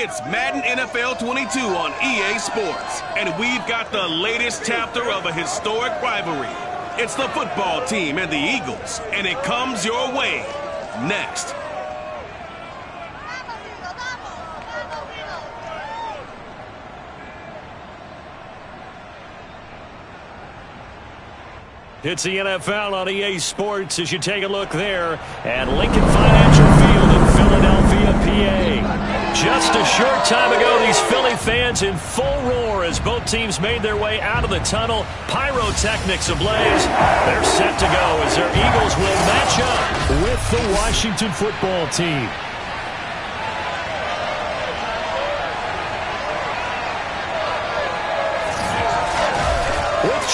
It's Madden NFL 22 on EA Sports, and we've got the latest chapter of a historic rivalry. It's the football team and the Eagles, and it comes your way next. It's the NFL on EA Sports as you take a look there at Lincoln Financial Field in Philadelphia, PA. Just a short time ago, these Philly fans in full roar as both teams made their way out of the tunnel. Pyrotechnics ablaze. They're set to go as their Eagles will match up with the Washington football team.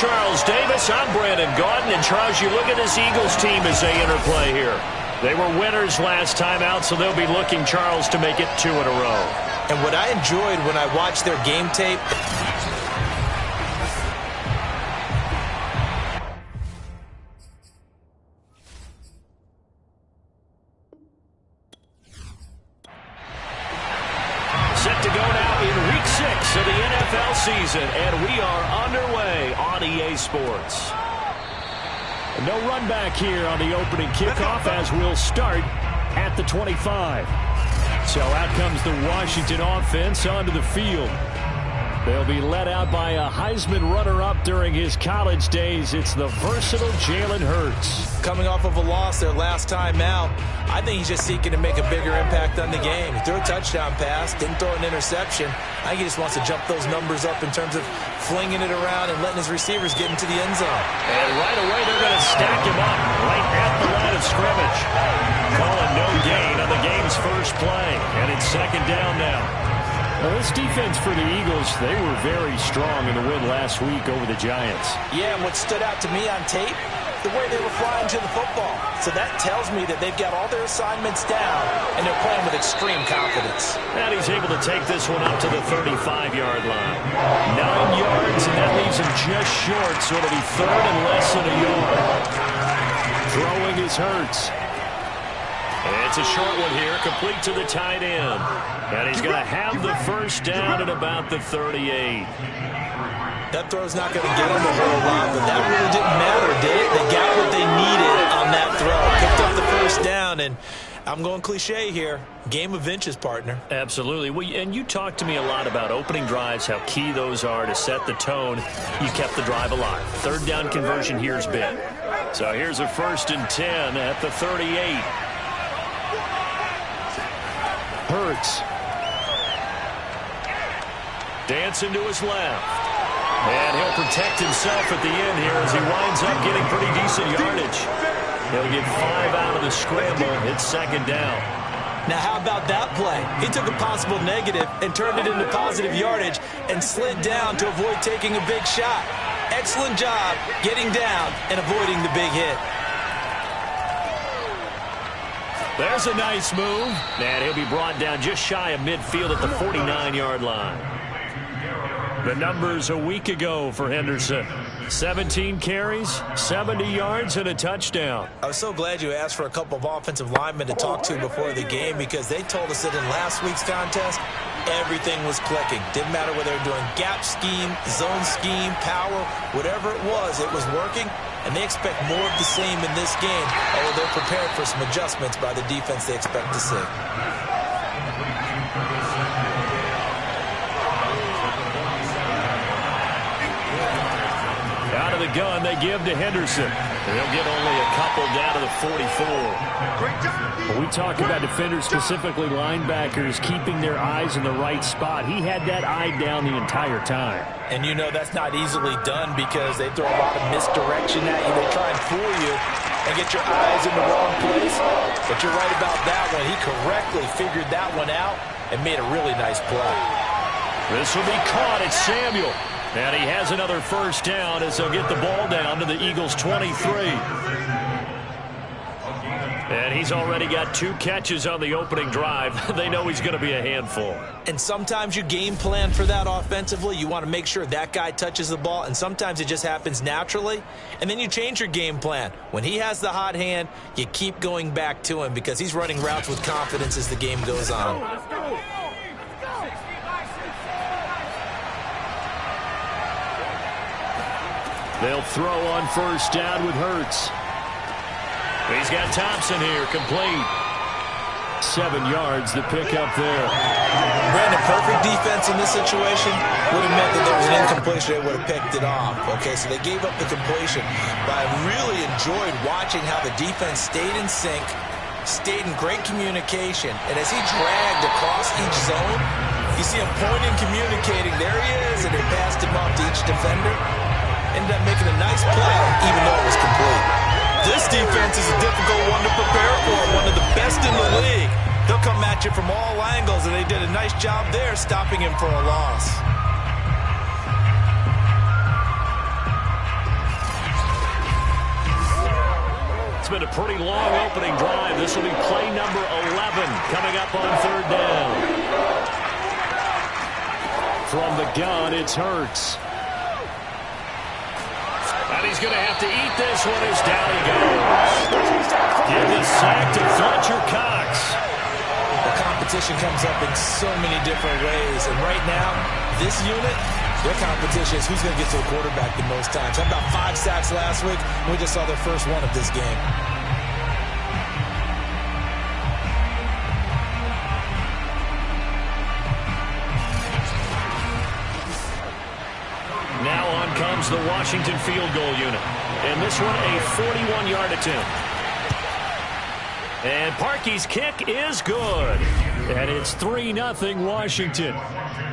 Charles Davis, I'm Brandon Gaudin, and Charles, you look at this Eagles team as they interplay here. They were winners last time out, so they'll be looking, Charles, to make it 2 in a row. And what I enjoyed when I watched their game tape, set to go now in Week 6 of the NFL season, and we are underway on EA Sports. No run back here on the opening kickoff as we'll start at the 25. So out comes the Washington offense onto the field. They'll be led out by a Heisman runner-up during his college days. It's the versatile Jalen Hurts. coming off of a loss their last time out, I think he's just seeking to make a bigger impact on the game. He threw a touchdown pass, didn't throw an interception. I think he just wants to jump those numbers up in terms of flinging it around and letting his receivers get into the end zone. And right away they're going to stack him up right at the line of scrimmage. Calling no gain on the game's first play. And it's second down now. Well, this defense for the Eagles, they were very strong in the win last week over the Giants. Yeah, and what stood out to me on tape, the way they were flying to the football. So that tells me that they've got all their assignments down, and they're playing with extreme confidence. And he's able to take this one up to the 35-yard line. 9 yards, and that leaves him just short, so it'll be third and less than a yard. Throwing is Hurts. And it's a short one here, complete to the tight end. And he's going to have the first down at about the 38. That throw's not going to get them a whole lot, but that really didn't matter, did it? They got what they needed on that throw. Picked up the first down, and I'm going cliche here. Game of inches, partner. Absolutely. Well, and you talked to me a lot about opening drives, how key those are to set the tone. You kept the drive alive. Third down conversion here is big. So here's a 1st and 10 at the 38. Hurts. Dancing to his left. And he'll protect himself at the end here as he winds up getting pretty decent yardage. He'll get 5 out of the scramble. It's second down. Now, how about that play? He took a possible negative and turned it into positive yardage and slid down to avoid taking a big shot. Excellent job getting down and avoiding the big hit. There's a nice move. And he'll be brought down just shy of midfield at the 49-yard line. The numbers a week ago for Henderson. 17 carries, 70 yards, and a touchdown. I was so glad you asked for a couple of offensive linemen to talk to before the game, because they told us that in last week's contest, everything was clicking. Didn't matter whether they were doing gap scheme, zone scheme, power, whatever it was working. And they expect more of the same in this game, although they're prepared for some adjustments by the defense they expect to see. Out of the gun, they give to Henderson. They'll get only a couple down to the 44. When we talk about defenders, specifically linebackers, keeping their eyes in the right spot, he had that eye down the entire time. And you know that's not easily done because they throw a lot of misdirection at you. They try and fool you and get your eyes in the wrong place. But you're right about that one. He correctly figured that one out and made a really nice play. This will be caught. It's Samuel. And he has another first down as they'll get the ball down to the Eagles' 23. And he's already got 2 catches on the opening drive. They know he's going to be a handful. And sometimes you game plan for that offensively. You want to make sure that guy touches the ball, and sometimes it just happens naturally. And then you change your game plan. When he has the hot hand, you keep going back to him because he's running routes with confidence as the game goes on. They'll throw on first down with Hurts. He's got Thompson here, complete. 7 yards, the pickup there. Brandon, perfect defense in this situation would have meant that there was an incompletion. They would have picked it off. Okay, so they gave up the completion. But I really enjoyed watching how the defense stayed in sync, stayed in great communication. And as he dragged across each zone, you see him pointing, communicating. There he is, and they passed him off to each defender. Ended up making a nice play, even though it was complete. This defense is a difficult one to prepare for, one of the best in the league. They'll come at you from all angles, and they did a nice job there stopping him for a loss. It's been a pretty long opening drive. This will be play number 11 coming up on third down. From the gun, it's Hurts. And he's going to have to eat this one as down he goes. Give the sack to Fletcher Cox. The competition comes up in so many different ways. And right now, this unit, their competition is who's going to get to the quarterback the most times. How about 5 sacks last week? We just saw their first one of this game. Now on comes the Washington field goal unit. And this one a 41-yard attempt. And Parkey's kick is good. And it's 3-0 Washington.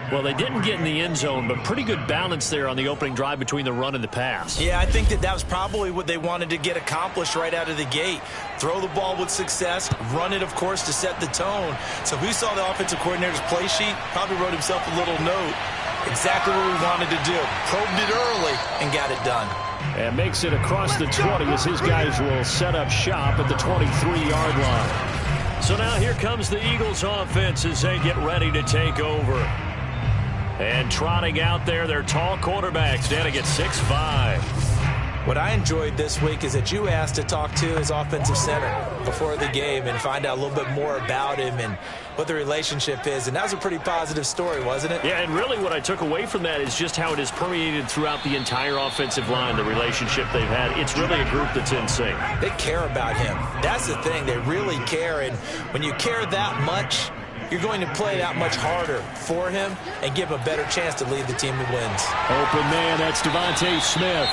Well, they didn't get in the end zone, but pretty good balance there on the opening drive between the run and the pass. Yeah, I think that was probably what they wanted to get accomplished right out of the gate. Throw the ball with success, run it, of course, to set the tone. So we saw the offensive coordinator's play sheet, probably wrote himself a little note. Exactly what we wanted to do. Probed it early and got it done. And makes it across the 20 as his guys will set up shop at the 23-yard line. So now here comes the Eagles offense as they get ready to take over. And trotting out there, their tall quarterbacks standing at 6'5". What I enjoyed this week is that you asked to talk to his offensive center before the game and find out a little bit more about him and what the relationship is. And that was a pretty positive story, wasn't it? Yeah, and really what I took away from that is just how it has permeated throughout the entire offensive line, the relationship they've had. It's really a group that's in sync. They care about him. That's the thing. They really care. And when you care that much, you're going to play that much harder for him and give him a better chance to lead the team to wins. Open man, that's Devontae Smith.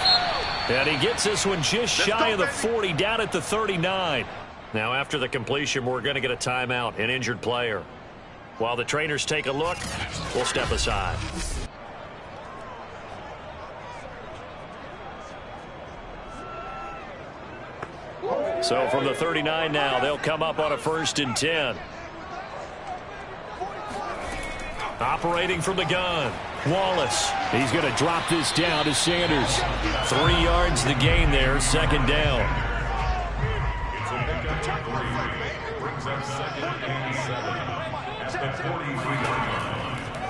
And he gets this one just shy of the 40, down at the 39. Now, after the completion, we're going to get a timeout, an injured player. While the trainers take a look, we'll step aside. So from the 39 now, they'll come up on a 1st and 10. Operating from the gun, Wallace. He's going to drop this down to Sanders. 3 yards the gain there, 2nd down.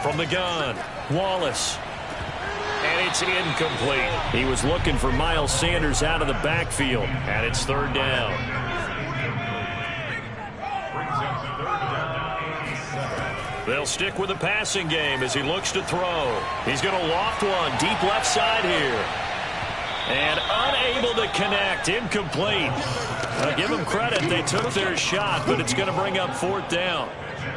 From the gun, Wallace. And it's incomplete. He was looking for Miles Sanders out of the backfield. And it's 3rd down. They'll stick with the passing game as he looks to throw. He's going to loft one deep left side here. And unable to connect. Incomplete. Give them credit. They took their shot, but it's going to bring up 4th down.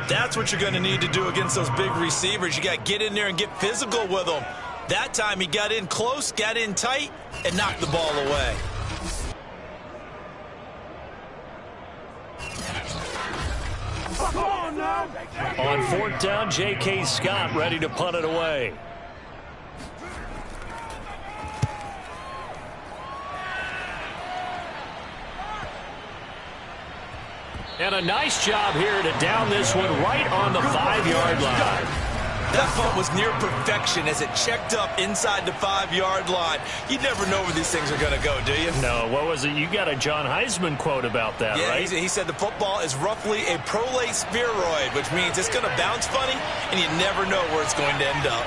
That's what you're going to need to do against those big receivers. You got to get in there and get physical with them. That time he got in close, got in tight, and knocked the ball away. On 4th down, J.K. Scott ready to punt it away. And a nice job here to down this one right on the 5-yard line. That punt was near perfection as it checked up inside the 5-yard line. You never know where these things are going to go, do you? No, what was it? You got a John Heisman quote about that, right? Yeah, he said the football is roughly a prolate spheroid, which means it's going to bounce funny, and you never know where it's going to end up.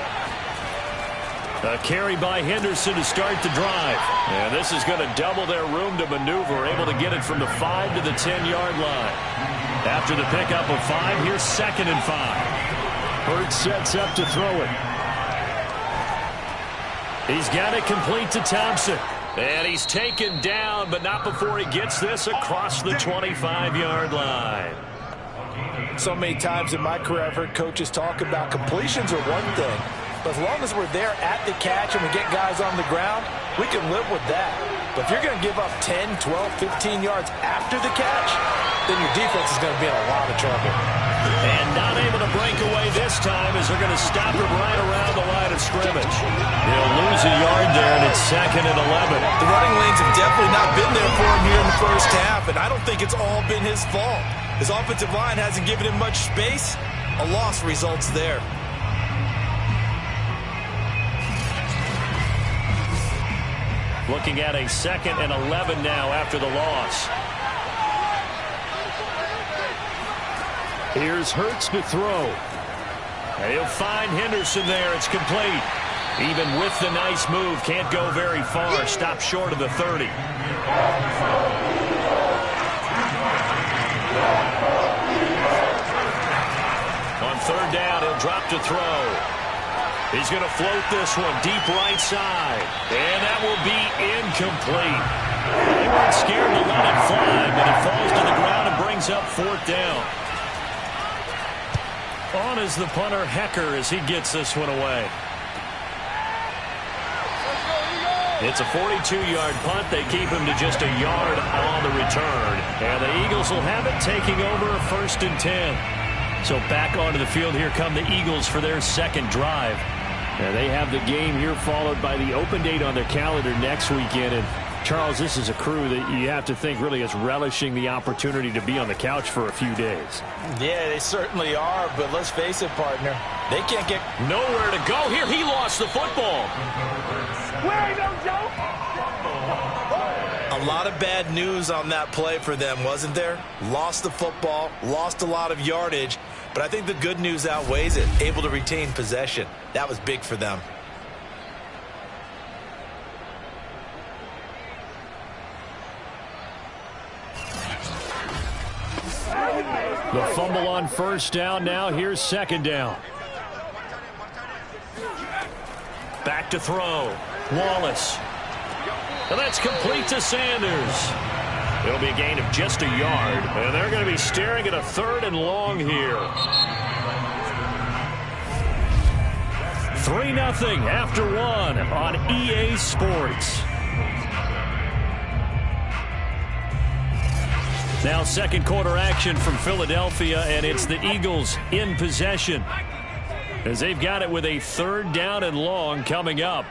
A carry by Henderson to start the drive. And this is going to double their room to maneuver, able to get it from the 5 to the 10-yard line. After the pickup of 5, here's 2nd and 5. Hurts sets up to throw it. He's got it complete to Thompson. And he's taken down, but not before he gets this across the 25-yard line. So many times in my career, I've heard coaches talk about completions are one thing, but as long as we're there at the catch and we get guys on the ground, we can live with that. But if you're going to give up 10, 12, 15 yards after the catch, then your defense is going to be in a lot of trouble. And not able to break away this time as they're going to stop him right around the line of scrimmage. He'll lose a yard there, and it's 2nd and 11. The running lanes have definitely not been there for him here in the first half, and I don't think it's all been his fault. His offensive line hasn't given him much space. A loss results there. Looking at a 2nd and 11 now after the loss. Here's Hurts to throw. And he'll find Henderson there. It's complete. Even with the nice move, can't go very far. Stopped short of the 30. On 3rd down, he'll drop to throw. He's going to float this one deep right side. And that will be incomplete. They weren't scared to let it fly, but it falls to the ground and brings up 4th down. On is the punter, Hecker, as he gets this one away. It's a 42-yard punt. They keep him to just a yard on the return. And the Eagles will have it, taking over a 1st and 10. So back onto the field, here come the Eagles for their 2nd drive. And they have the game here followed by the open date on their calendar next weekend. And Charles, this is a crew that you have to think really is relishing the opportunity to be on the couch for a few days. Yeah, they certainly are, but let's face it, partner. They can't get nowhere to go here. He lost the football. A lot of bad news on that play for them, wasn't there? Lost the football, lost a lot of yardage, but I think the good news outweighs it. Able to retain possession. That was big for them. The fumble on 1st down. Now here's 2nd down. Back to throw. Wallace. And that's complete to Sanders. It'll be a gain of just a yard. And they're going to be staring at a 3rd and long here. 3-0 after 1 on EA Sports. Now 2nd quarter action from Philadelphia, and it's the Eagles in possession as they've got it with a 3rd down and long coming up.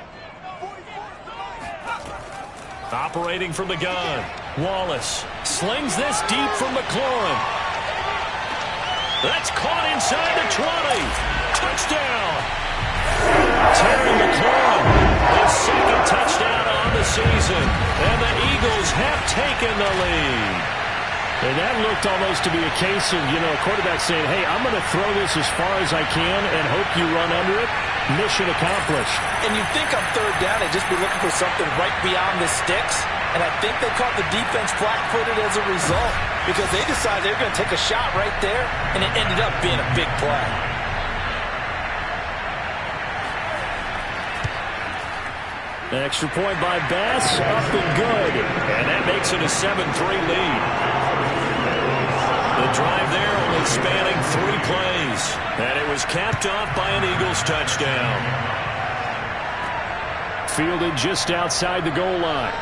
Operating from the gun. Wallace slings this deep from McLaurin. That's caught inside the 20. Touchdown. Terry McLaurin, his 2nd touchdown on the season. And the Eagles have taken the lead. And that looked almost to be a case of, a quarterback saying, hey, I'm going to throw this as far as I can and hope you run under it. Mission accomplished. And you'd think on 3rd down they'd just be looking for something right beyond the sticks. And I think they caught the defense flat-footed as a result because they decided they were going to take a shot right there, and it ended up being a big play. An extra point by Bass, up and good. And that makes it a 7-3 lead. The drive there only spanning 3 plays. And it was capped off by an Eagles touchdown. Fielded just outside the goal line.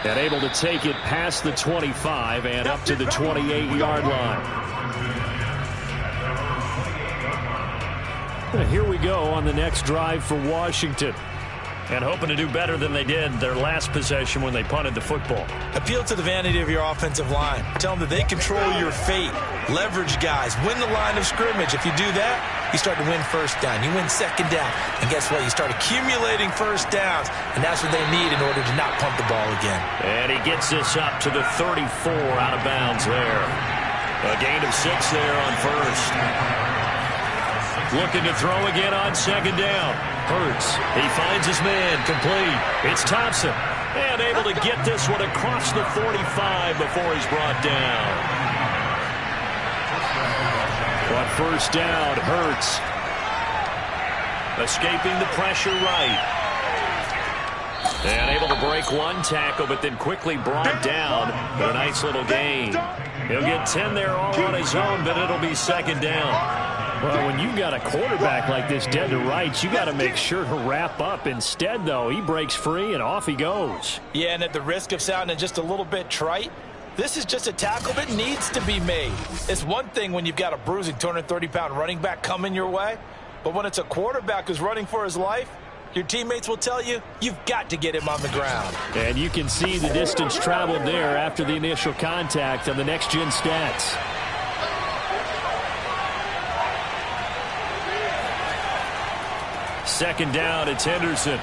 And able to take it past the 25 and up to the 28-yard line. And here we go on the next drive for Washington. And hoping to do better than they did their last possession when they punted the football. Appeal to the vanity of your offensive line. Tell them that they control your fate. Leverage guys. Win the line of scrimmage. If you do that, you start to win 1st down. You win 2nd down. And guess what? You start accumulating 1st downs. And that's what they need in order to not punt the ball again. And he gets this up to the 34 out of bounds there. A gain of 6 there on 1st. Looking to throw again on 2nd down. Hurts. He finds his man. Complete. It's Thompson. And able to get this one across the 45 before he's brought down. On 1st down, Hurts. Escaping the pressure right. And able to break one tackle, but then quickly brought down. But a nice little gain. He'll get 10 there all on his own, but it'll be second down. Well, when you've got a quarterback like this dead to rights, you got to make sure to wrap up. Instead, though, he breaks free and off he goes. Yeah, and at the risk of sounding just a little bit trite, this is just a tackle that needs to be made. It's one thing when you've got a bruising 230-pound running back coming your way, but when it's a quarterback who's running for his life, your teammates will tell you, you've got to get him on the ground. And you can see the distance traveled there after the initial contact on the next-gen stats. Second down, it's Henderson.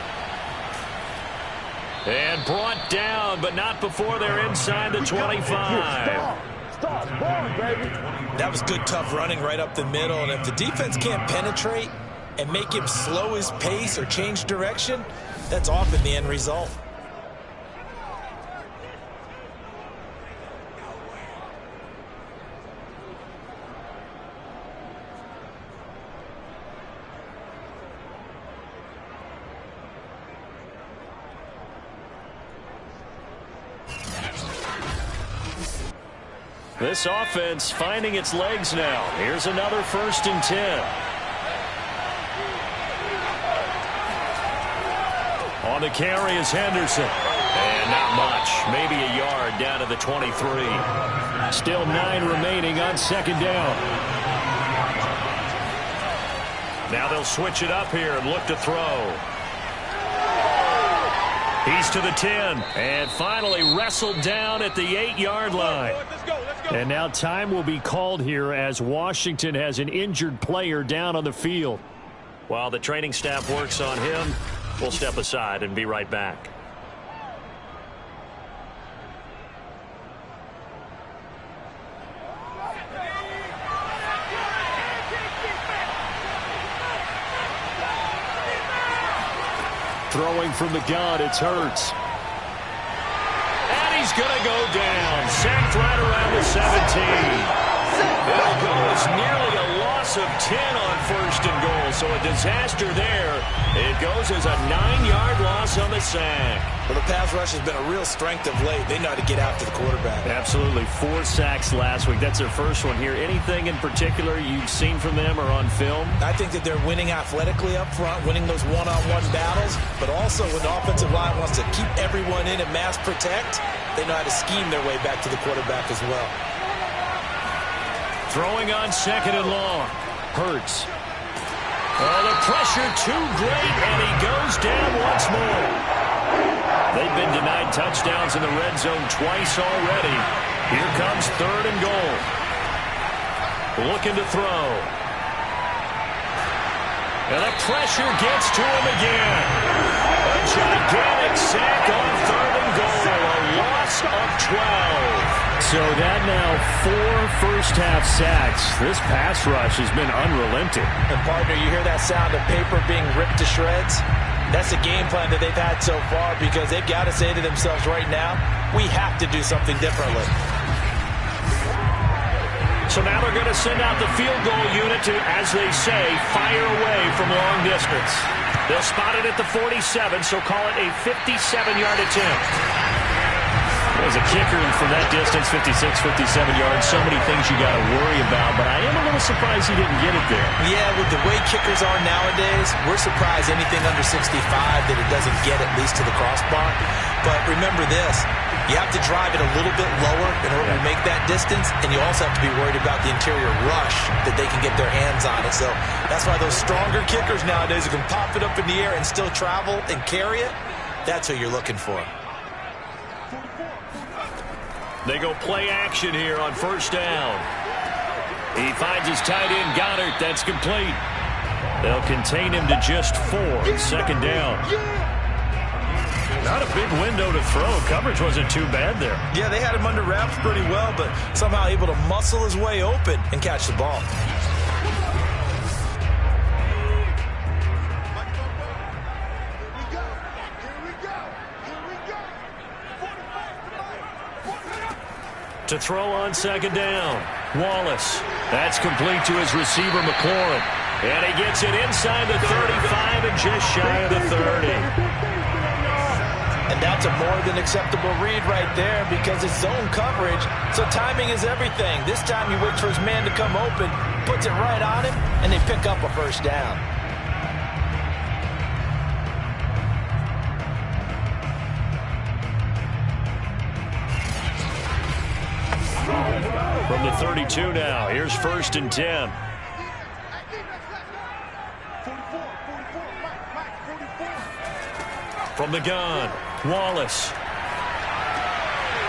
And brought down, but not before they're inside the 25. That was good, tough running right up the middle. And if the defense can't penetrate and make him slow his pace or change direction, that's often the end result. This offense finding its legs now. Here's another 1st and 10. On the carry is Henderson. And not much. Maybe a yard down to the 23. Still 9 remaining on second down. Now they'll switch it up here and look to throw. He's to the 10. And finally wrestled down at the 8-yard line. And now time will be called here as Washington has an injured player down on the field. While the training staff works on him, we'll step aside and be right back. Throwing from the gun, it's Hurts. And he's going to go down. Sacked right around the 17. It'll go as nearly a loss of 10 on 1st and goal. So a disaster there. It goes as a 9-yard loss on the sack. Well, the pass rush has been a real strength of late. They know how to get after the quarterback. Absolutely. 4 sacks last week. That's their first one here. Anything in particular you've seen from them or on film? I think that they're winning athletically up front, winning those one-on-one battles, but also when the offensive line wants to keep everyone in and mass protect, they know how to scheme their way back to the quarterback as well. Throwing on 2nd and long. Hurts. Oh, the pressure too great, and he goes down once more. They've been denied touchdowns in the red zone twice already. Here comes 3rd and goal. Looking to throw. And the pressure gets to him again. A gigantic sack on 3rd and goal. A loss of 12. So that now 4 first-half sacks. This pass rush has been unrelenting. And, partner, you hear that sound of paper being ripped to shreds? That's a game plan that they've had so far because they've got to say to themselves right now, we have to do something differently. So now they're going to send out the field goal unit to, as they say, fire away from long distance. They'll spot it at the 47, so call it a 57-yard attempt. As a kicker from that distance, 56, 57 yards, so many things you got to worry about, but I am a little surprised he didn't get it there. Yeah, with the way kickers are nowadays, we're surprised anything under 65 that it doesn't get at least to the crossbar. But remember this, you have to drive it a little bit lower in order to make that distance, and you also have to be worried about the interior rush that they can get their hands on it. So that's why those stronger kickers nowadays who can pop it up in the air and still travel and carry it, that's who you're looking for. They go play action here on 1st down. He finds his tight end, Goddard. That's complete. They'll contain him to just 4. 2nd down. Not a big window to throw. Coverage wasn't too bad there. Yeah, they had him under wraps pretty well, but somehow able to muscle his way open and catch the ball. To throw on 2nd down. Wallace. That's complete to his receiver, McLaurin. And he gets it inside the 35 and just shy of the 30. And that's a more than acceptable read right there because it's zone coverage, so timing is everything. This time he waits for his man to come open, puts it right on him, and they pick up a first down. From the 32 now, here's 1st and 10. From the gun, Wallace.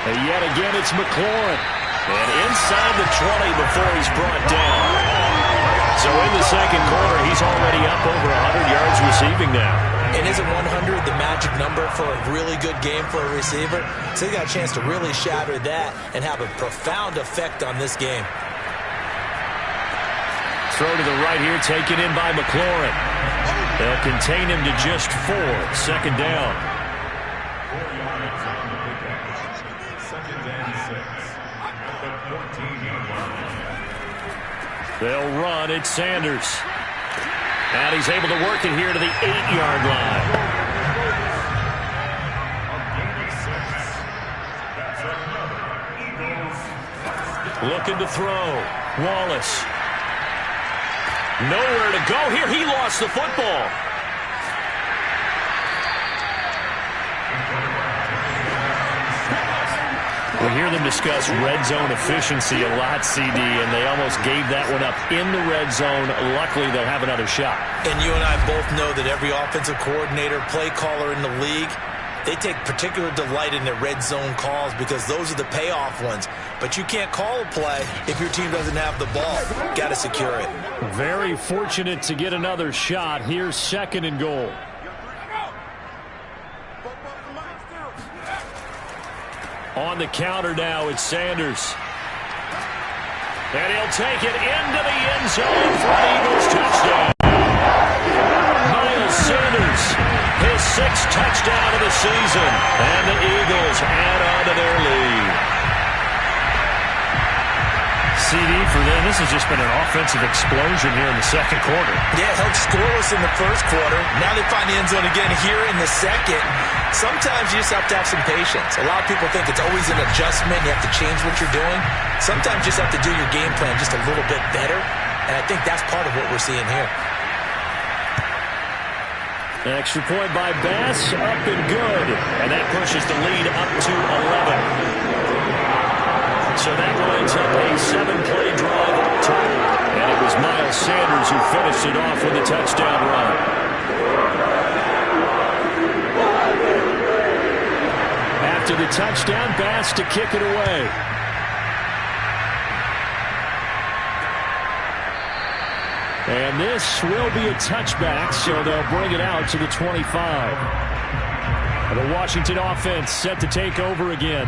And yet again, it's McLaurin. And inside the 20 before he's brought down. So in the second quarter, he's already up over 100 yards receiving now. And isn't 100 the magic number for a really good game for a receiver? So he got a chance to really shatter that and have a profound effect on this game. Throw to the right here, taken in by McLaurin. They'll contain him to just 4. 2nd down. They'll run. It's Sanders. And he's able to work it here to the 8-yard line. Looking to throw. Wallace. Nowhere to go here. He lost the football. We hear them discuss red zone efficiency a lot, CD, and they almost gave that one up in the red zone. Luckily, they'll have another shot. And you and I both know that every offensive coordinator, play caller in the league, they take particular delight in their red zone calls because those are the payoff ones. But you can't call a play if your team doesn't have the ball. Got to secure it. Very fortunate to get another shot. Here's 2nd and goal. On the counter now, it's Sanders. And he'll take it into the end zone for an Eagles touchdown. Miles Sanders, his 6th touchdown of the season. And the Eagles add on to their lead. CD for them, this has just been an offensive explosion here in the second quarter. Yeah, held scoreless in the first quarter. Now they find the end zone again here in the second. Sometimes you just have to have some patience. A lot of people think it's always an adjustment. You have to change what you're doing. Sometimes you just have to do your game plan just a little bit better. And I think that's part of what we're seeing here. An extra point by Bass, up and good. And that pushes the lead up to 11. So that winds up a 7-play drive all total. And it was Miles Sanders who finished it off with a touchdown run. After the touchdown, Bass to kick it away. And this will be a touchback, so they'll bring it out to the 25. The Washington offense set to take over again.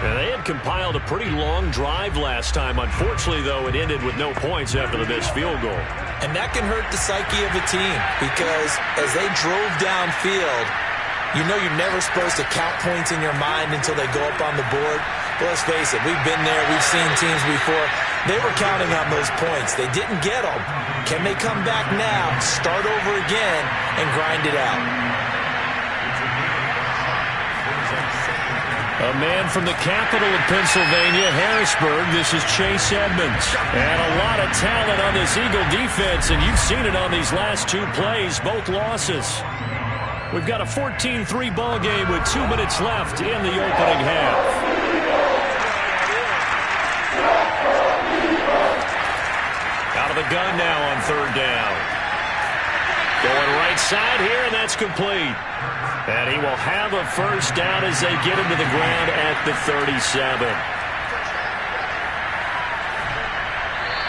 And they had compiled a pretty long drive last time. Unfortunately, though, it ended with no points after the missed field goal. And that can hurt the psyche of a team because as they drove downfield, you know you're never supposed to count points in your mind until they go up on the board. But let's face it, we've been there. We've seen teams before. They were counting on those points. They didn't get them. Can they come back now, start over again, and grind it out? A man from the capital of Pennsylvania, Harrisburg. This is Chase Edmonds. And a lot of talent on this Eagle defense, and you've seen it on these last 2 plays, both losses. We've got a 14-3 ball game with 2 minutes left in the opening half. Out of the gun now on 3rd down. Going right side here, and that's complete. And he will have a first down as they get him to the ground at the 37.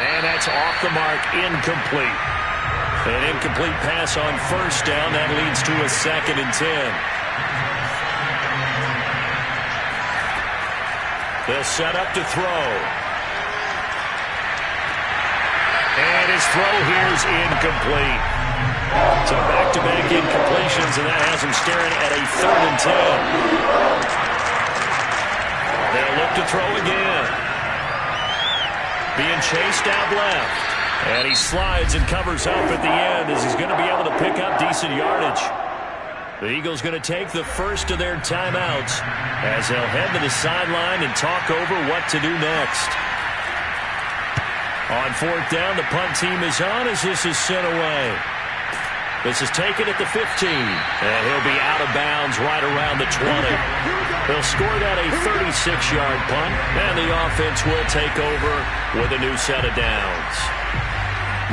And that's off the mark, incomplete. An incomplete pass on first down. That leads to a 2nd and 10. They'll set up to throw. And his throw here is incomplete. So back-to-back incompletions, and that has him staring at a 3rd and 10. They'll look to throw again. Being chased out left. And he slides and covers up at the end as he's going to be able to pick up decent yardage. The Eagles going to take the first of their timeouts as they'll head to the sideline and talk over what to do next. On fourth down, the punt team is on as this is sent away. This is taken at the 15, and he'll be out of bounds right around the 20. They'll score that a 36-yard punt, and the offense will take over with a new set of downs.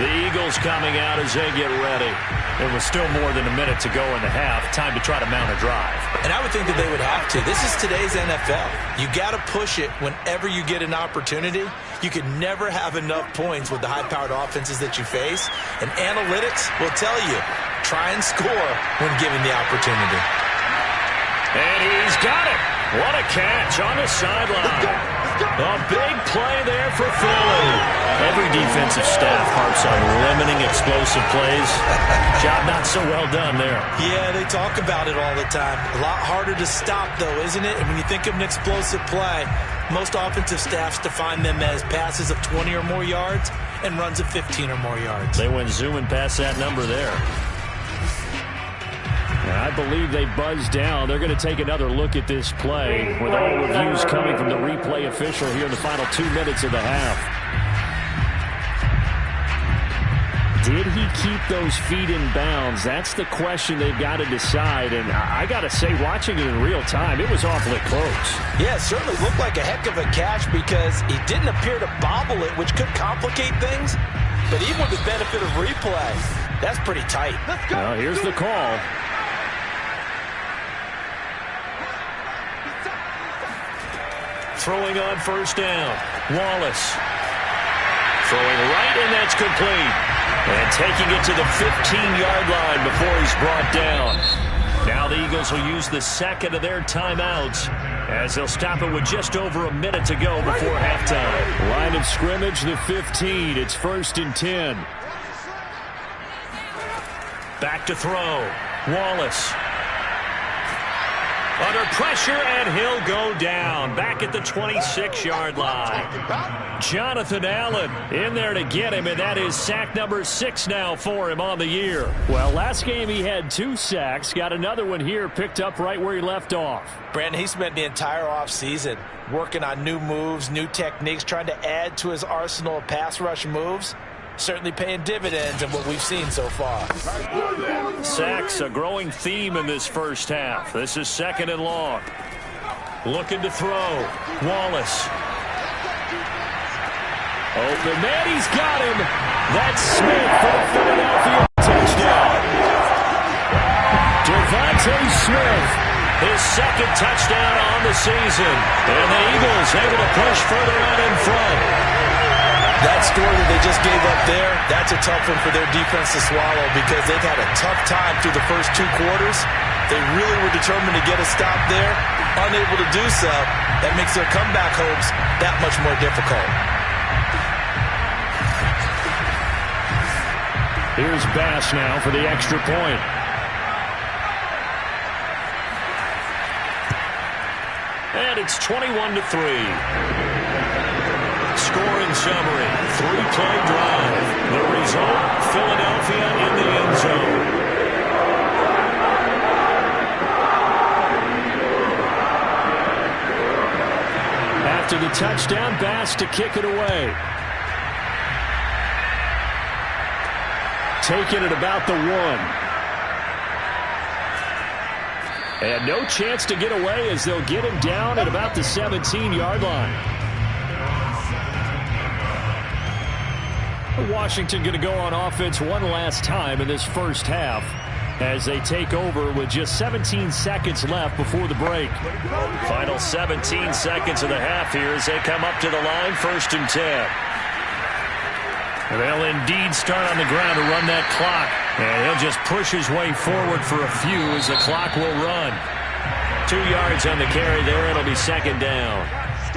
The Eagles coming out as they get ready. There was still more than a minute to go in the half. Time to try to mount a drive. And I would think that they would have to. This is today's NFL. You got to push it whenever you get an opportunity. You can never have enough points with the high-powered offenses that you face. And analytics will tell you, try and score when given the opportunity. And he's got it. What a catch on the sideline. A big play there for Philly. Every defensive staff harps on limiting explosive plays. Job not so well done there. Yeah, they talk about it all the time. A lot harder to stop, though, isn't it? And when you think of an explosive play, most offensive staffs define them as passes of 20 or more yards and runs of 15 or more yards. They went zooming past that number there. I believe they buzzed down. They're going to take another look at this play with all reviews coming from the replay official here in the final 2 minutes of the half. Did he keep those feet in bounds? That's the question they've got to decide. And I got to say, watching it in real time, it was awfully close. Yeah, it certainly looked like a heck of a catch because he didn't appear to bobble it, which could complicate things. But even with the benefit of replay, that's pretty tight. Well, here's the call. Throwing on first down. Wallace. Throwing right, and that's complete. And taking it to the 15-yard line before he's brought down. Now the Eagles will use the second of their timeouts as they'll stop it with just over a minute to go before halftime. Line of scrimmage, the 15. It's 1st and 10. Back to throw. Wallace. Under pressure, and he'll go down. Back at the 26-yard line. Jonathan Allen in there to get him, and that is sack number 6 now for him on the year. Well, last game he had 2 sacks. Got another one here, picked up right where he left off. Brandon, he spent the entire offseason working on new moves, new techniques, trying to add to his arsenal of pass rush moves. Certainly paying dividends in what we've seen so far. Sacks, a growing theme in this first half. This is 2nd and long. Looking to throw. Wallace. Open man, he's got him. That's Smith for the Philadelphia touchdown. Devontae Smith, his 2nd touchdown on the season. And the Eagles able to push further out in front. That score that they just gave up there, that's a tough one for their defense to swallow because they've had a tough time through the first 2 quarters. They really were determined to get a stop there. Unable to do so, that makes their comeback hopes that much more difficult. Here's Bass now for the extra point. And it's 21-3. Scoring summary, 3-play drive. The result, Philadelphia in the end zone. After the touchdown, Bass to kick it away. Taking it about the 1. And no chance to get away as they'll get him down at about the 17-yard line. Washington going to go on offense one last time in this first half as they take over with just 17 seconds left before the break. Final 17 seconds of the half here as they come up to the line, 1st and 10. They'll indeed start on the ground to run that clock, and he'll just push his way forward for a few as the clock will run. 2 yards on the carry there. It'll be 2nd down.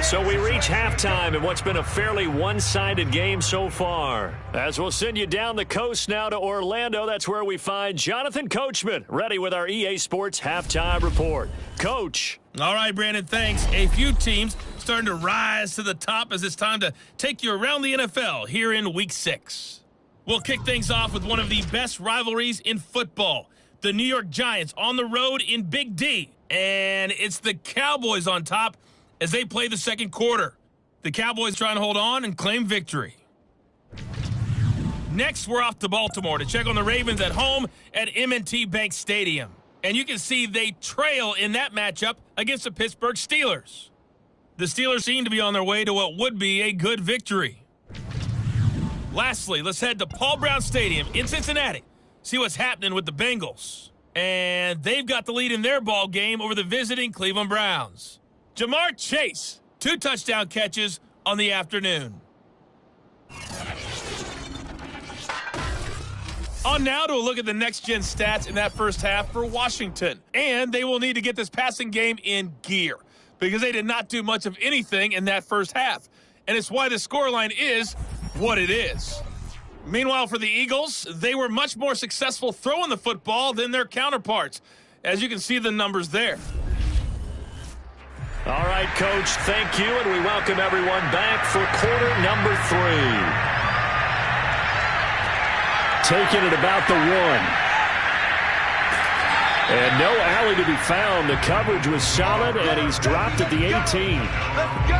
So we reach halftime in what's been a fairly one-sided game so far. As we'll send you down the coast now to Orlando, that's where we find Jonathan Coachman, ready with our EA Sports Halftime Report. Coach. All right, Brandon, thanks. A few teams starting to rise to the top as it's time to take you around the NFL here in Week 6. We'll kick things off with one of the best rivalries in football. the New York Giants on the road in Big D. And it's the Cowboys on top as they play the second quarter. The Cowboys trying to hold on and claim victory. Next, we're off to Baltimore to check on the Ravens at home at M&T Bank Stadium. And you can see they trail in that matchup against the Pittsburgh Steelers. The Steelers seem to be on their way to what would be a good victory. Lastly, let's head to Paul Brown Stadium in Cincinnati. See what's happening with the Bengals. And they've got the lead in their ball game over the visiting Cleveland Browns. Jamar Chase, 2 touchdown catches on the afternoon. On now to a look at the next-gen stats in that first half for Washington. And they will need to get this passing game in gear because they did not do much of anything in that first half. And it's why the scoreline is what it is. Meanwhile, for the Eagles, they were much more successful throwing the football than their counterparts, as you can see the numbers there. All right, Coach, thank you, and we welcome everyone back for quarter number 3. Taking it about the 1. And no alley to be found. The coverage was solid, and he's dropped at the 18. Let's go!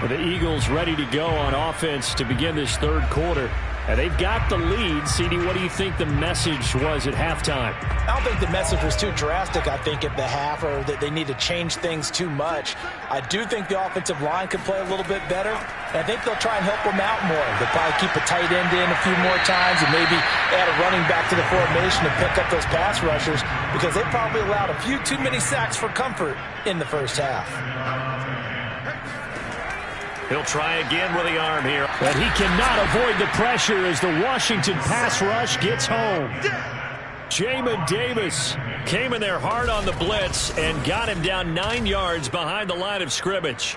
The Eagles ready to go on offense to begin this third quarter. And they've got the lead. CD, what do you think the message was at halftime? I don't think the message was too drastic, I think, at the half, or that they need to change things too much. I do think the offensive line could play a little bit better. And I think they'll try and help them out more. They'll probably keep a tight end in a few more times and maybe add a running back to the formation to pick up those pass rushers because they probably allowed a few too many sacks for comfort in the first half. He'll try again with the arm here. But he cannot avoid the pressure as the Washington pass rush gets home. Jamin Davis came in there hard on the blitz and got him down 9 yards behind the line of scrimmage.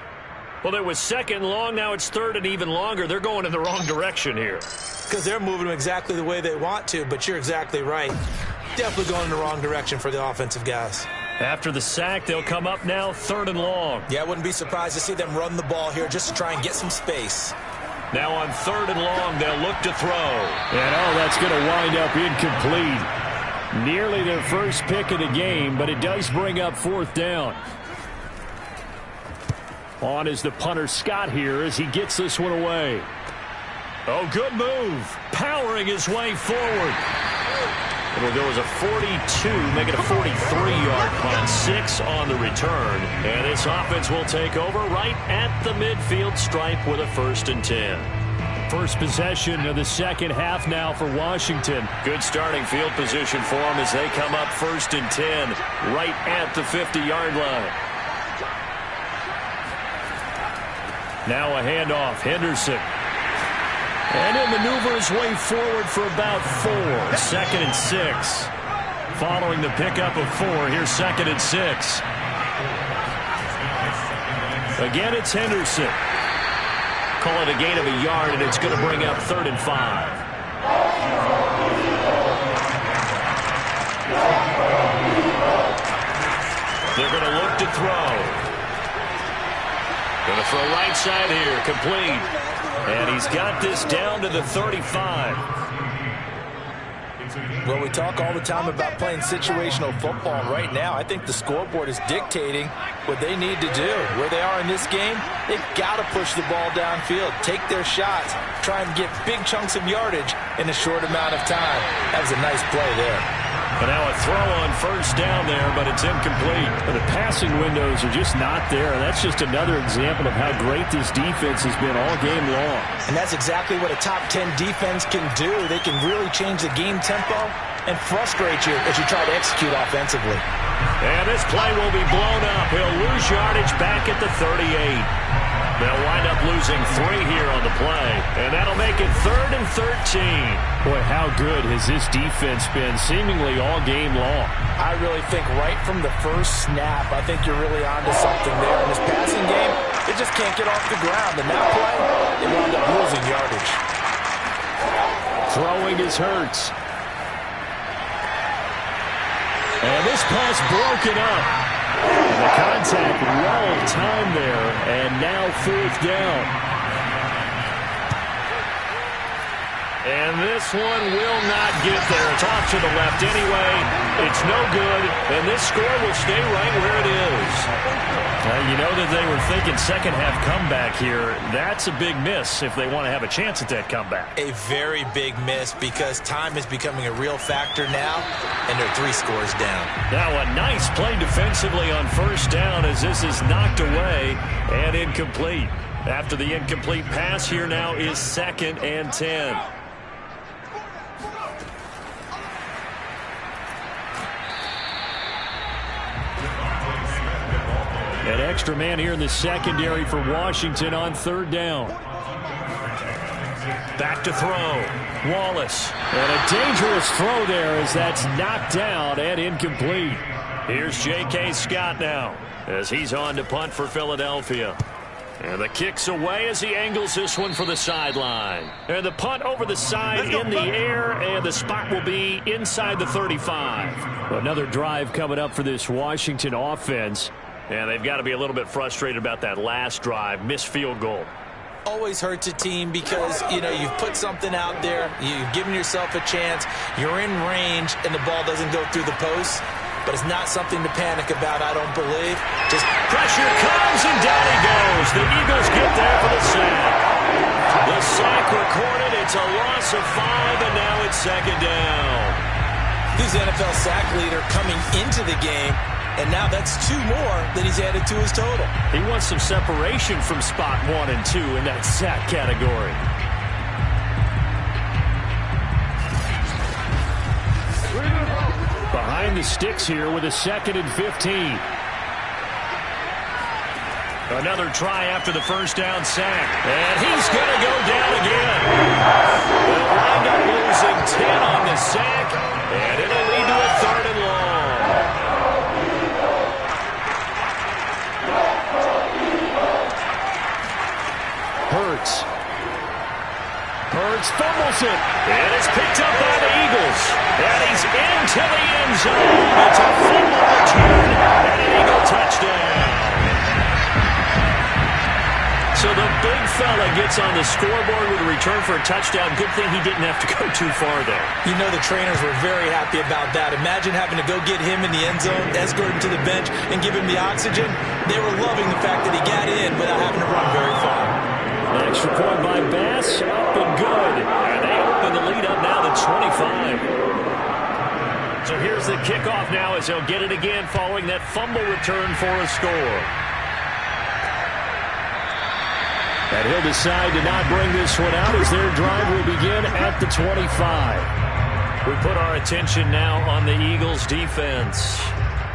Well, it was second long. Now it's third and even longer. They're going in the wrong direction here. Because they're moving them exactly the way they want to, but you're exactly right. Definitely going in the wrong direction for the offensive guys. After the sack, they'll come up now third and long. Yeah, I wouldn't be surprised to see them run the ball here just to try and get some space. Now on third and long, they'll look to throw. And, that's going to wind up incomplete. Nearly their first pick of the game, but it does bring up fourth down. On is the punter Scott here as he gets this one away. Oh, good move. Powering his way forward. It'll go as a 42, make it a 43-yard punt. 6 on the return. And this offense will take over right at the midfield stripe with a 1st and 10. First possession of the second half now for Washington. Good starting field position for them as they come up 1st and 10 right at the 50-yard line. Now a handoff. Henderson. And he'll maneuver his way forward for about 4. 2nd and 6. Following the pickup of 4, here's 2nd and 6. Again, it's Henderson. Call it a gain of a yard, and it's going to bring up 3rd and 5. They're going to look to throw. Going to throw right side here, complete. And he's got this down to the 35. Well, we talk all the time about playing situational football. Right now, I think the scoreboard is dictating what they need to do. Where they are in this game, they've got to push the ball downfield, take their shots, try and get big chunks of yardage in a short amount of time. That was a nice play there. And now a throw on 1st down there, but it's incomplete. But the passing windows are just not there. And that's just another example of how great this defense has been all game long. And that's exactly what a top 10 defense can do. They can really change the game tempo and frustrate you as you try to execute offensively. And this play will be blown up. He'll lose yardage back at the 38. They'll wind up losing 3 here on the play. And that'll make it 3rd and 13. Boy, how good has this defense been seemingly all game long? I really think right from the first snap, I think you're really onto something there. In this passing game, they just can't get off the ground. And that play, they wound up losing yardage. Throwing is Hurts. And this pass broken up. And the contact well timed there, and now 4th down. And this one will not get there. It's off to the left anyway. It's no good, and this score will stay right where it is. You know that they were thinking second-half comeback here. That's a big miss if they want to have a chance at that comeback. A very big miss because time is becoming a real factor now, and they're 3 scores down. Now a nice play defensively on first down as this is knocked away and incomplete. After the incomplete pass, here now is 2nd and 10. An extra man here in the secondary for Washington on 3rd down. Back to throw. Wallace. And a dangerous throw there as that's knocked down and incomplete. Here's J.K. Scott now as he's on to punt for Philadelphia. And the kick's away as he angles this one for the sideline. And the punt over the side in the air, and the spot will be inside the 35. Another drive coming up for this Washington offense. And they've got to be a little bit frustrated about that last drive, missed field goal. Always hurts a team because, you know, you've put something out there, you've given yourself a chance, you're in range, and the ball doesn't go through the post. But it's not something to panic about, I don't believe. Just pressure comes, and down he goes. The Eagles get there for the sack. The sack recorded. It's a loss of 5, and now it's 2nd down. He's the NFL sack leader coming into the game. And now that's 2 more that he's added to his total. He wants some separation from spot 1 and 2 in that sack category. Behind the sticks here with a 2nd and 15. Another try after the first down sack. And he's going to go down again. They'll wind up losing 10 on the sack. And it'll lead to a 3rd and long. Hurts fumbles it. And it's picked up by the Eagles. And he's into the end zone. It's a fumble return and an Eagle touchdown. So the big fella gets on the scoreboard with a return for a touchdown. Good thing he didn't have to go too far there. You know the trainers were very happy about that. Imagine having to go get him in the end zone, escort him to the bench, and give him the oxygen. They were loving the fact that he got in without having to run very far. An extra point by Bass, up and good. And they open the lead up now to 25. So here's the kickoff now as they'll get it again following that fumble return for a score. And he'll decide to not bring this one out as their drive will begin at the 25. We put our attention now on the Eagles' defense.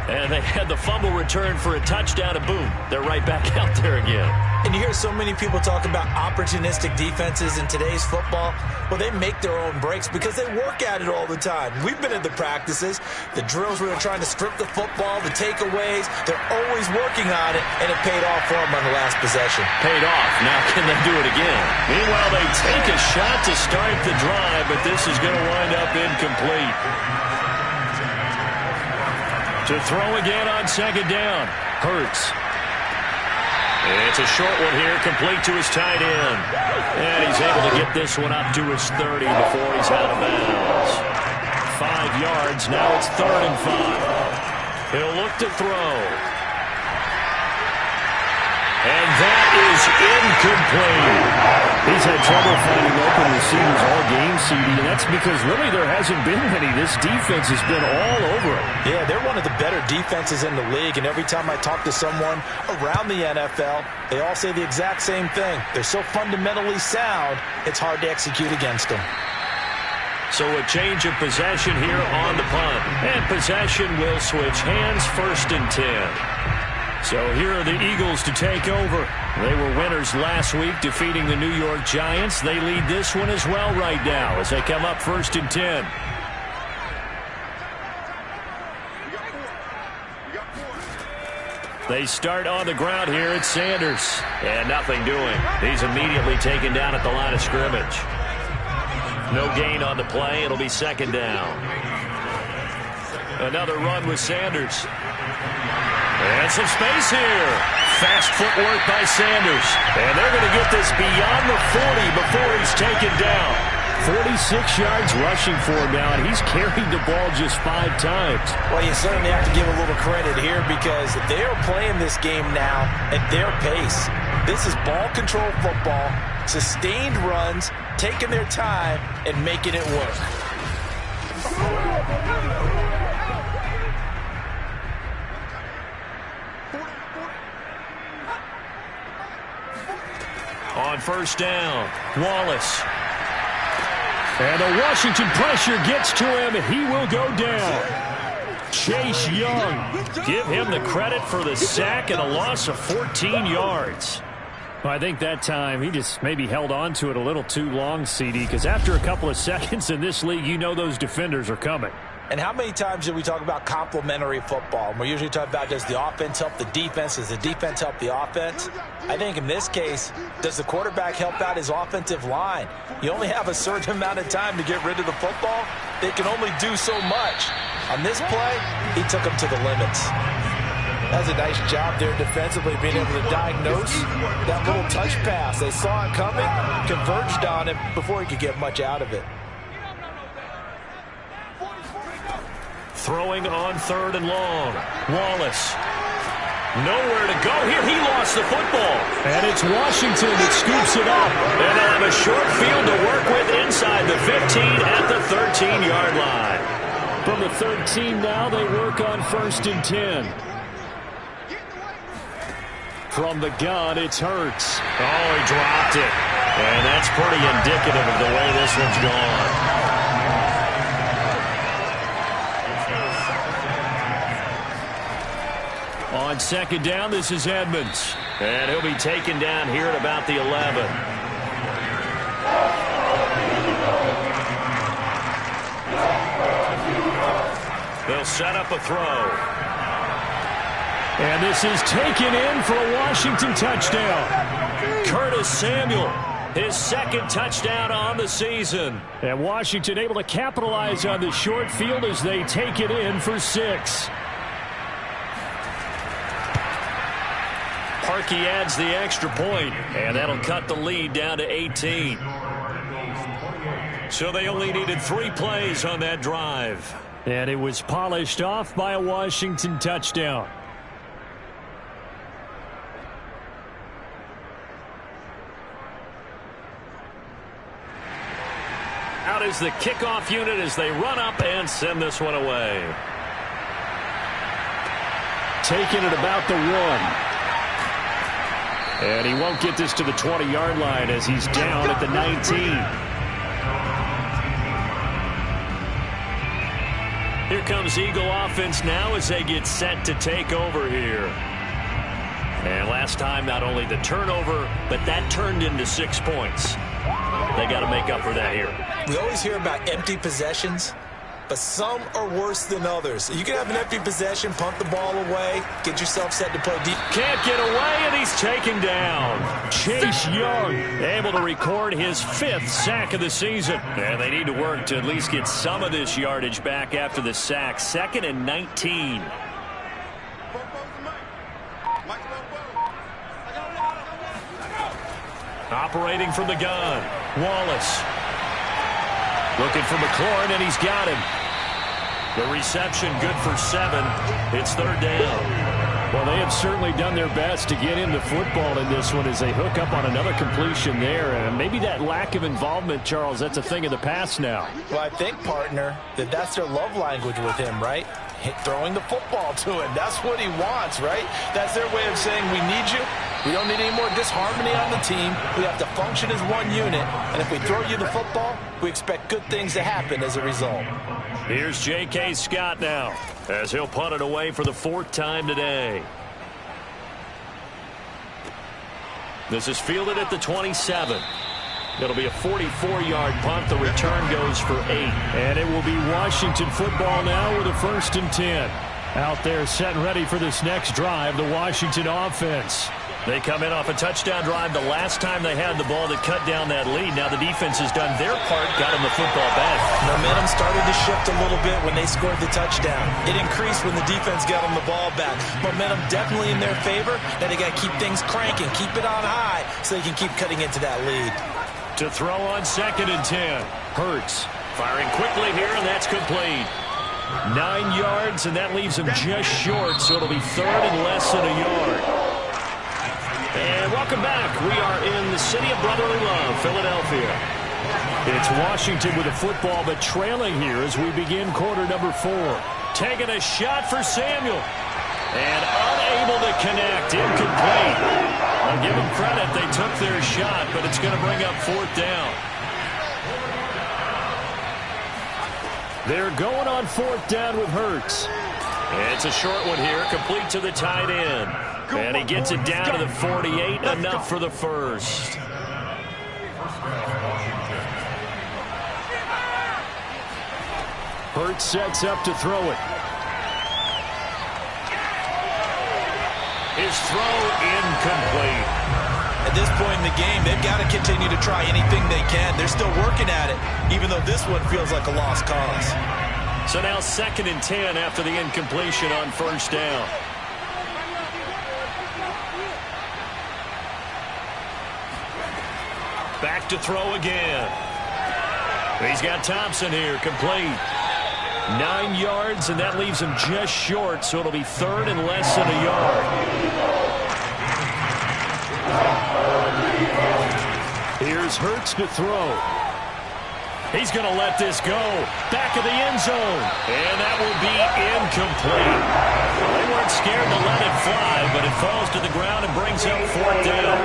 And they had the fumble return for a touchdown, and boom, they're right back out there again. And you hear so many people talk about opportunistic defenses in today's football. Well, they make their own breaks because they work at it all the time. We've been at the practices, the drills where they're trying to strip the football, the takeaways. They're always working on it, and it paid off for them on the last possession. Paid off. Now can they do it again? Meanwhile, they take a shot to start the drive, but this is going to wind up incomplete. To throw again on 2nd down. Hurts. It's a short one here, complete to his tight end. And he's able to get this one up to his 30 before he's out of bounds. 5 yards, now it's 3rd and 5. He'll look to throw. And that is incomplete. He's had trouble finding open receivers all game, CD, and that's because really there hasn't been many. This defense has been all over it. Yeah, they're one of the better defenses in the league, and every time I talk to someone around the NFL, they all say the exact same thing. They're so fundamentally sound, it's hard to execute against them. So a change of possession here on the punt. And possession will switch hands, 1st and 10. So here are the Eagles to take over. They were winners last week, defeating the New York Giants. They lead this one as well right now as they come up 1st and 10. They start on the ground here at Sanders. And nothing doing. He's immediately taken down at the line of scrimmage. No gain on the play. It'll be 2nd down. Another run with Sanders. And some space here. Fast footwork by Sanders. And they're going to get this beyond the 40 before he's taken down. 46 yards rushing for him now, and he's carried the ball just 5 times. Well, you certainly have to give a little credit here because they are playing this game now at their pace. This is ball control football, sustained runs, taking their time, and making it work. On first down, Wallace. And the Washington pressure gets to him, and he will go down. Chase Young. Give him the credit for the sack and a loss of 14 yards. Well, I think that time he just maybe held on to it a little too long, CD, because after a couple of seconds in this league, you know those defenders are coming. And how many times do we talk about complementary football? And we're usually talking about, does the offense help the defense? Does the defense help the offense? I think in this case, does the quarterback help out his offensive line? You only have a certain amount of time to get rid of the football. They can only do so much. On this play, he took them to the limits. That's a nice job there defensively, being able to diagnose that little touch pass. They saw it coming, converged on him before he could get much out of it. Throwing on third and long. Wallace. Nowhere to go here. He lost the football. And it's Washington that scoops it up. And they'll have a short field to work with inside the 15 at the 13-yard line. From the 13 now, they work on first and 10. From the gun, it's Hurts. Oh, he dropped it. And that's pretty indicative of the way this one's gone. On second down, this is Edmonds. And he'll be taken down here at about the 11. They'll set up a throw. And this is taken in for a Washington touchdown. Curtis Samuel, his second touchdown on the season. And Washington able to capitalize on the short field as they take it in for 6. Parkey adds the extra point, and that'll cut the lead down to 18. So they only needed 3 plays on that drive. And it was polished off by a Washington touchdown. Out is the kickoff unit as they run up and send this one away. Taking it about the 1. And he won't get this to the 20-yard line as he's down at the 19. Here comes Eagle offense now as they get set to take over here. And last time, not only the turnover, but that turned into 6 points. They got to make up for that here. We always hear about empty possessions, but some are worse than others. You can have an empty possession, punt the ball away, get yourself set to play deep. Can't get away, and he's taken down. Chase Young able to record his 5th sack of the season. And they need to work to at least get some of this yardage back after the sack. 2nd and 19. Operating from the gun, Wallace. Looking for McLaurin, and he's got him. The reception good for 7. It's 3rd down. Well, they have certainly done their best to get him the football in this one as they hook up on another completion there. And maybe that lack of involvement, Charles, that's a thing of the past now. Well, I think, partner, that's their love language with him, right? Throwing the football to him. That's what he wants, right? That's their way of saying, we need you. We don't need any more disharmony on the team. We have to function as one unit. And if we throw you the football, we expect good things to happen as a result. Here's J.K. Scott now as he'll punt it away for the 4th time today. This is fielded at the 27. It'll be a 44-yard punt. The return goes for 8. And it will be Washington football now with a 1st and 10. Out there set and ready for this next drive, the Washington offense. They come in off a touchdown drive the last time they had the ball that cut down that lead. Now the defense has done their part, got them the football back. Momentum started to shift a little bit when they scored the touchdown. It increased when the defense got them the ball back. Momentum definitely in their favor. Now they got to keep things cranking, keep it on high so they can keep cutting into that lead. To throw on 2nd and 10. Hurts firing quickly here, and that's complete. 9 yards, and that leaves him just short, so it'll be third and less than a yard. And welcome back. We are in the city of brotherly love, Philadelphia. It's Washington with the football, but trailing here as we begin quarter number 4. Taking a shot for Samuel. And unable to connect. Incomplete. I'll give them credit. They took their shot, but it's going to bring up 4th down. They're going on 4th down with Hurts. It's a short one here, complete to the tight end. And he gets it down to the 48, enough for the first. Hurts sets up to throw it. His throw incomplete. At this point in the game, they've got to continue to try anything they can. They're still working at it, even though this one feels like a lost cause. So now 2nd and 10 after the incompletion on 1st down. Back to throw again. He's got Thompson here, complete. 9 yards, and that leaves him just short, so it'll be third and less than a yard. Here's Hurts to throw. He's going to let this go. Back of the end zone. And that will be incomplete. They weren't scared to let it fly, but it falls to the ground and brings up 4th down.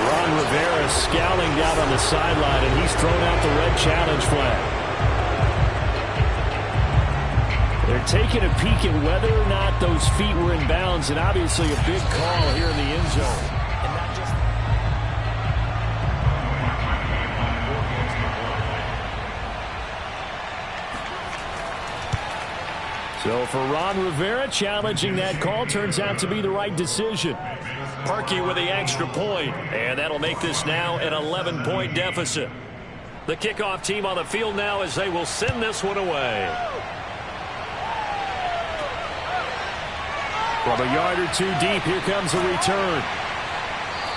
Ron Rivera scowling down on the sideline, and he's thrown out the red challenge flag. They're taking a peek at whether or not those feet were in bounds, and obviously a big call here in the end zone. So for Ron Rivera, challenging that call turns out to be the right decision. Parkey with the extra point, and that'll make this now an 11-point deficit. The kickoff team on the field now as they will send this one away. From a yard or two deep, here comes a return.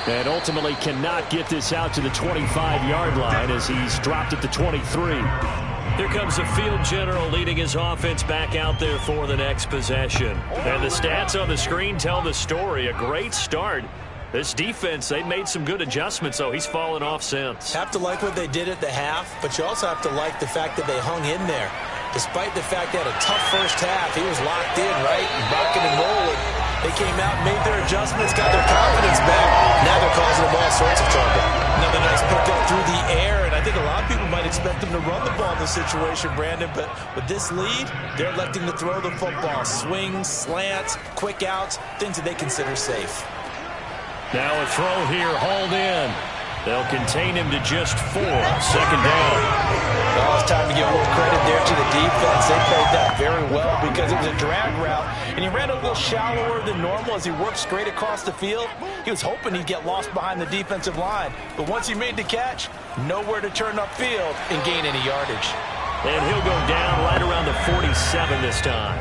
And ultimately cannot get this out to the 25-yard line as he's dropped at the 23. Here comes the field general leading his offense back out there for the next possession. And the stats on the screen tell the story. A great start. This defense, they made some good adjustments, so he's fallen off since. Have to like what they did at the half, but you also have to like the fact that they hung in there. Despite the fact they had a tough first half, he was locked in, right? And rocking and rolling. They came out, made their adjustments, got their confidence back. Now they're causing them all sorts of trouble. Another nice pickup through the air, and I think a lot of people might expect them to run the ball in this situation, Brandon, but with this lead, they're electing to throw the football. Swings, slants, quick outs, things that they consider safe. Now a throw here, hauled in. They'll contain him to just 4. 2nd down. Well, it's time to give more credit there to the defense. They played that very well because it was a drag route, and he ran a little shallower than normal as he worked straight across the field. He was hoping he'd get lost behind the defensive line, but once he made the catch, nowhere to turn upfield and gain any yardage. And he'll go down right around the 47 this time.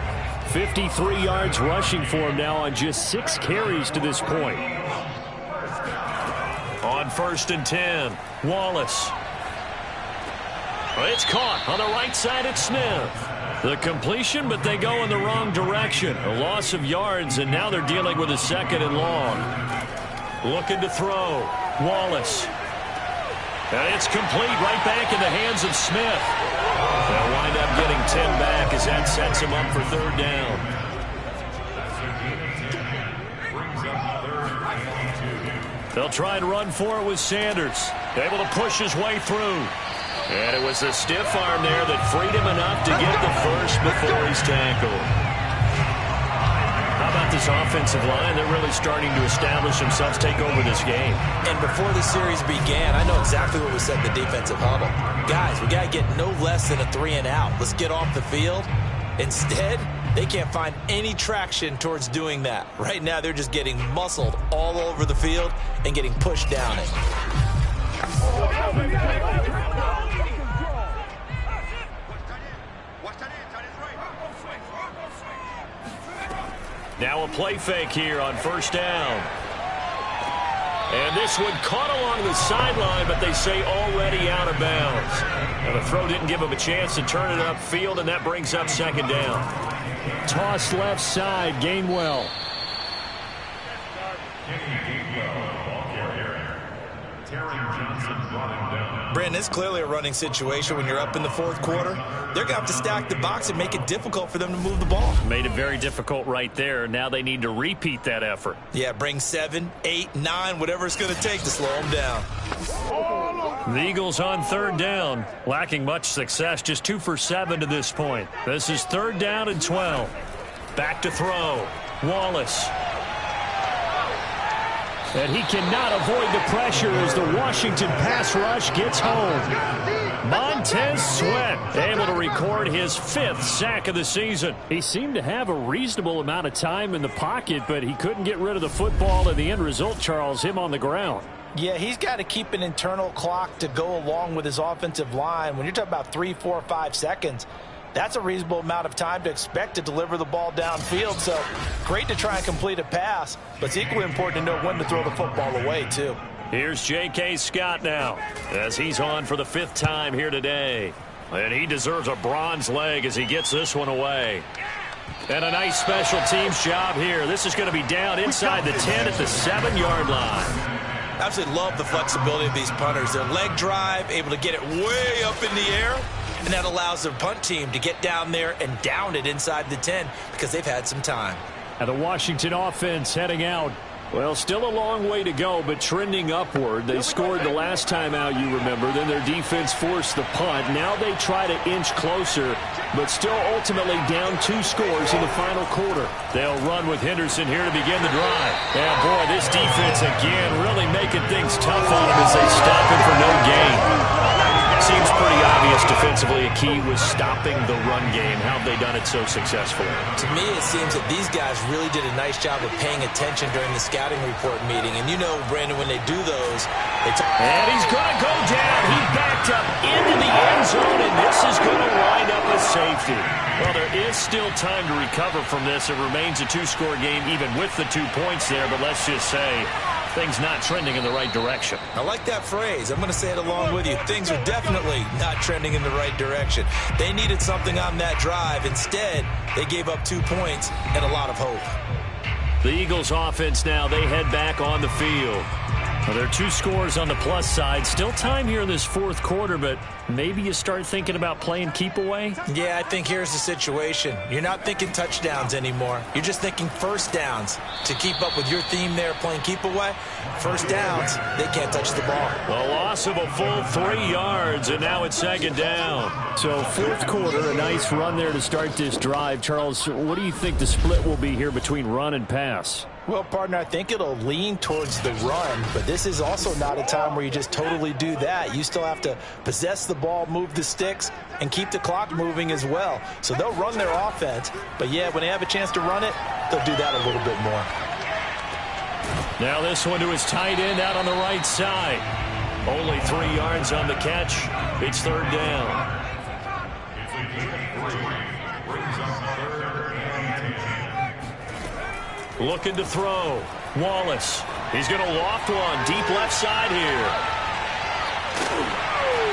53 yards rushing for him now on just 6 carries to this point. On 1st and 10, Wallace. It's caught on the right side at Smith. The completion, but they go in the wrong direction. A loss of yards, and now they're dealing with a 2nd and long. Looking to throw. Wallace. And it's complete right back in the hands of Smith. They'll wind up getting 10 back as that sets him up for 3rd down. They'll try and run for it with Sanders. Able to push his way through. And it was a stiff arm there that freed him enough to get the first before he's tackled. How about this offensive line? They're really starting to establish themselves, take over this game. And before the series began, I know exactly what was said in the defensive huddle. Guys, we got to get no less than a 3 and out. Let's get off the field. Instead, they can't find any traction towards doing that. Right now, they're just getting muscled all over the field and getting pushed down it. Now a play fake here on 1st down. And this one caught along the sideline, but they say already out of bounds. And the throw didn't give him a chance to turn it upfield, and that brings up second down. Toss left side, Gainwell. Brandon, it's clearly a running situation when you're up in the fourth quarter. They're going to have to stack the box and make it difficult for them to move the ball. Made it very difficult right there. Now they need to repeat that effort. Yeah, bring 7, 8, 9, whatever it's going to take to slow them down. The Eagles on third down, lacking much success, just 2 for 7 to this point. This is third down and 12. Back to throw. Wallace. And he cannot avoid the pressure as the Washington pass rush gets home. Montez Sweat able to record his 5th sack of the season. He seemed to have a reasonable amount of time in the pocket, but he couldn't get rid of the football, and the end result, Charles, him on the ground. Yeah, he's got to keep an internal clock to go along with his offensive line. When you're talking about 3, 4, 5 seconds, that's a reasonable amount of time to expect to deliver the ball downfield. So great to try and complete a pass, but it's equally important to know when to throw the football away, too. Here's J.K. Scott now as he's on for the 5th time here today. And he deserves a bronze leg as he gets this one away. And a nice special teams job here. This is going to be down inside the 10 at the 7-yard line. Absolutely love the flexibility of these punters. Their leg drive, able to get it way up in the air, and that allows their punt team to get down there and down it inside the 10 because they've had some time. And the Washington offense heading out. Well, still a long way to go, but trending upward. They scored the last time out, you remember. Then their defense forced the punt. Now they try to inch closer, but still ultimately down 2 scores in the final quarter. They'll run with Henderson here to begin the drive. And, boy, this defense again really making things tough on him as they stop him for no gain. Seems pretty obvious defensively a key was stopping the run game. How have they done it so successfully? To me, it seems that these guys really did a nice job of paying attention during the scouting report meeting. And you know, Brandon, when they do those, and he's going to go down. He backed up into the end zone, and this is going to wind up a safety. Well, there is still time to recover from this. It remains a 2-score game even with the 2 points there, but let's just say things not trending in the right direction. I like that phrase. I'm going to say it along with you. Things are definitely not trending in the right direction. They needed something on that drive. Instead, they gave up 2 points and a lot of hope. The Eagles offense now, they head back on the field. Well, there are 2 scores on the plus side. Still time here in this fourth quarter, but maybe you start thinking about playing keep away? Yeah, I think here's the situation. You're not thinking touchdowns anymore. You're just thinking first downs. To keep up with your theme there, playing keep away, first downs, they can't touch the ball. A loss of a full 3 yards, and now it's second down. So fourth quarter, a nice run there to start this drive. Charles, what do you think the split will be here between run and pass? Well, partner, I think it'll lean towards the run, but this is also not a time where you just totally do that. You still have to possess the ball, move the sticks, and keep the clock moving as well. So they'll run their offense, but yeah, when they have a chance to run it, they'll do that a little bit more. Now this one to his tight end out on the right side. Only 3 yards on the catch. It's third down. Looking to throw. Wallace. He's going to loft one deep left side here.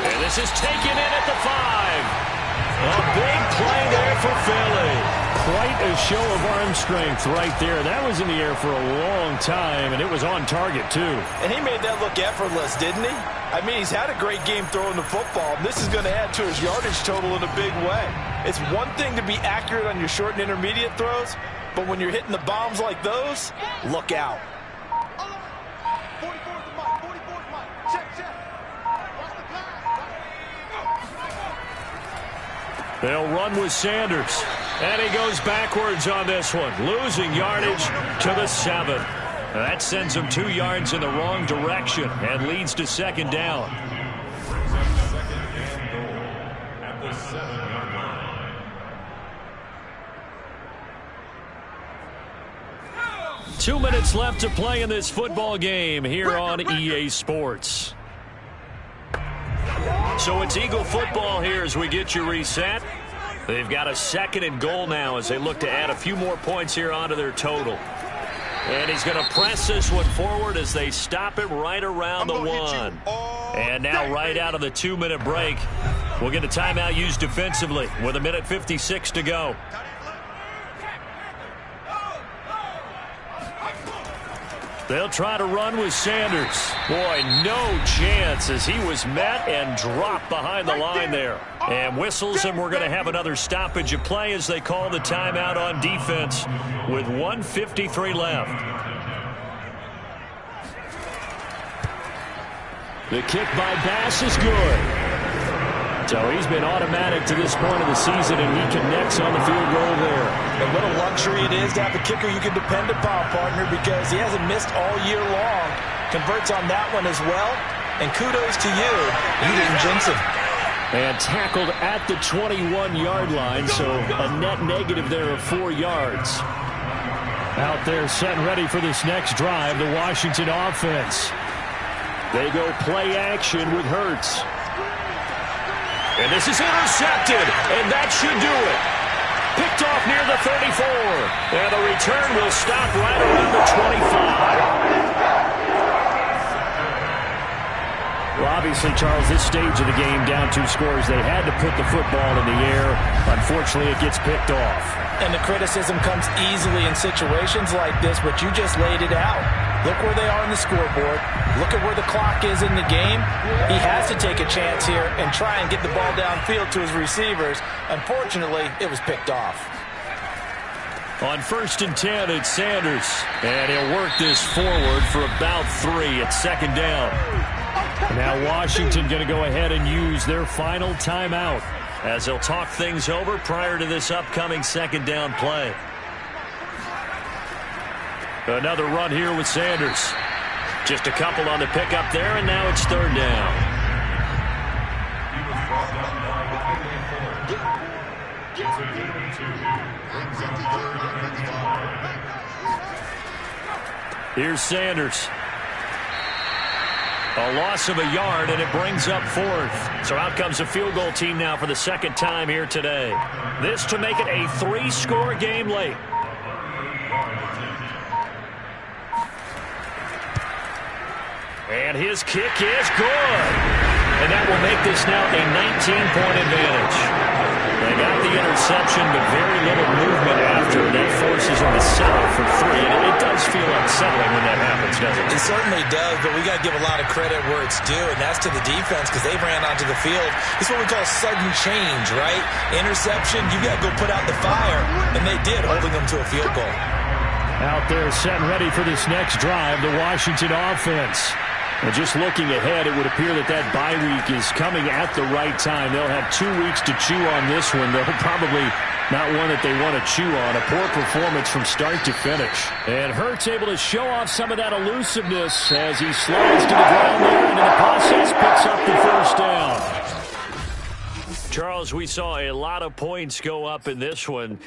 And this is taken in at the 5. A big play there for Philly. Quite a show of arm strength right there. That was in the air for a long time, and it was on target, too. And he made that look effortless, didn't he? I mean, he's had a great game throwing the football, and this is going to add to his yardage total in a big way. It's one thing to be accurate on your short and intermediate throws, but when you're hitting the bombs like those, look out. They'll run with Sanders. And he goes backwards on this one, losing yardage to the 7. That sends him 2 yards in the wrong direction and leads to second down. At the 7-yard line. 2 minutes left to play in this football game here on EA Sports. So it's Eagle football here as we get you reset. They've got a 2nd and goal now as they look to add a few more points here onto their total. And he's going to press this one forward as they stop him right around the 1. And now right out of the 2-minute break, we'll get a timeout used defensively with 1:56 to go. They'll try to run with Sanders. Boy, no chance as he was met and dropped behind the line there. And whistles, and we're going to have another stoppage of play as they call the timeout on defense with 1:53 left. The kick by Bass is good. So he's been automatic to this point of the season, and he connects on the field goal there. And what a luxury it is to have a kicker you can depend upon, partner, because he hasn't missed all year long. Converts on that one as well, and kudos to you. You didn't jinx him. And tackled at the 21-yard line, so a net negative there of 4 yards. Out there set and ready for this next drive, the Washington offense. They go play action with Hurts. And this is intercepted, and that should do it. Picked off near the 34. And the return will stop right around the 25. Well, obviously, Charles, this stage of the game, down 2 scores, they had to put the football in the air. Unfortunately, it gets picked off. And the criticism comes easily in situations like this, but you just laid it out. Look where they are on the scoreboard. Look at where the clock is in the game. He has to take a chance here and try and get the ball downfield to his receivers. Unfortunately, it was picked off. On 1st and 10, it's Sanders. And he'll work this forward for about 3 at 2nd down. Now Washington going to go ahead and use their final timeout, as they'll talk things over prior to this upcoming 2nd down play. Another run here with Sanders. Just a couple on the pickup there, and now it's 3rd down. Here's Sanders. A loss of a yard, and it brings up 4th. So out comes the field goal team now for the 2nd time here today. This to make it a 3-score game late. And his kick is good. And that will make this now a 19-point advantage. They got the interception, but very little movement after. That forces them to settle for 3. And it does feel unsettling when that happens, doesn't it? It certainly does, but we got to give a lot of credit where it's due, and that's to the defense because they ran onto the field. It's what we call sudden change, right? Interception, you got to go put out the fire, and they did, holding them to a field goal. Out there set and ready for this next drive, the Washington offense. Well, just looking ahead, it would appear that bye week is coming at the right time. They'll have 2 weeks to chew on this one. They'll probably not one that they want to chew on. A poor performance from start to finish. And Hurts able to show off some of that elusiveness as he slides to the ground there and in the process picks up the 1st down. Charles, we saw a lot of points go up in this one.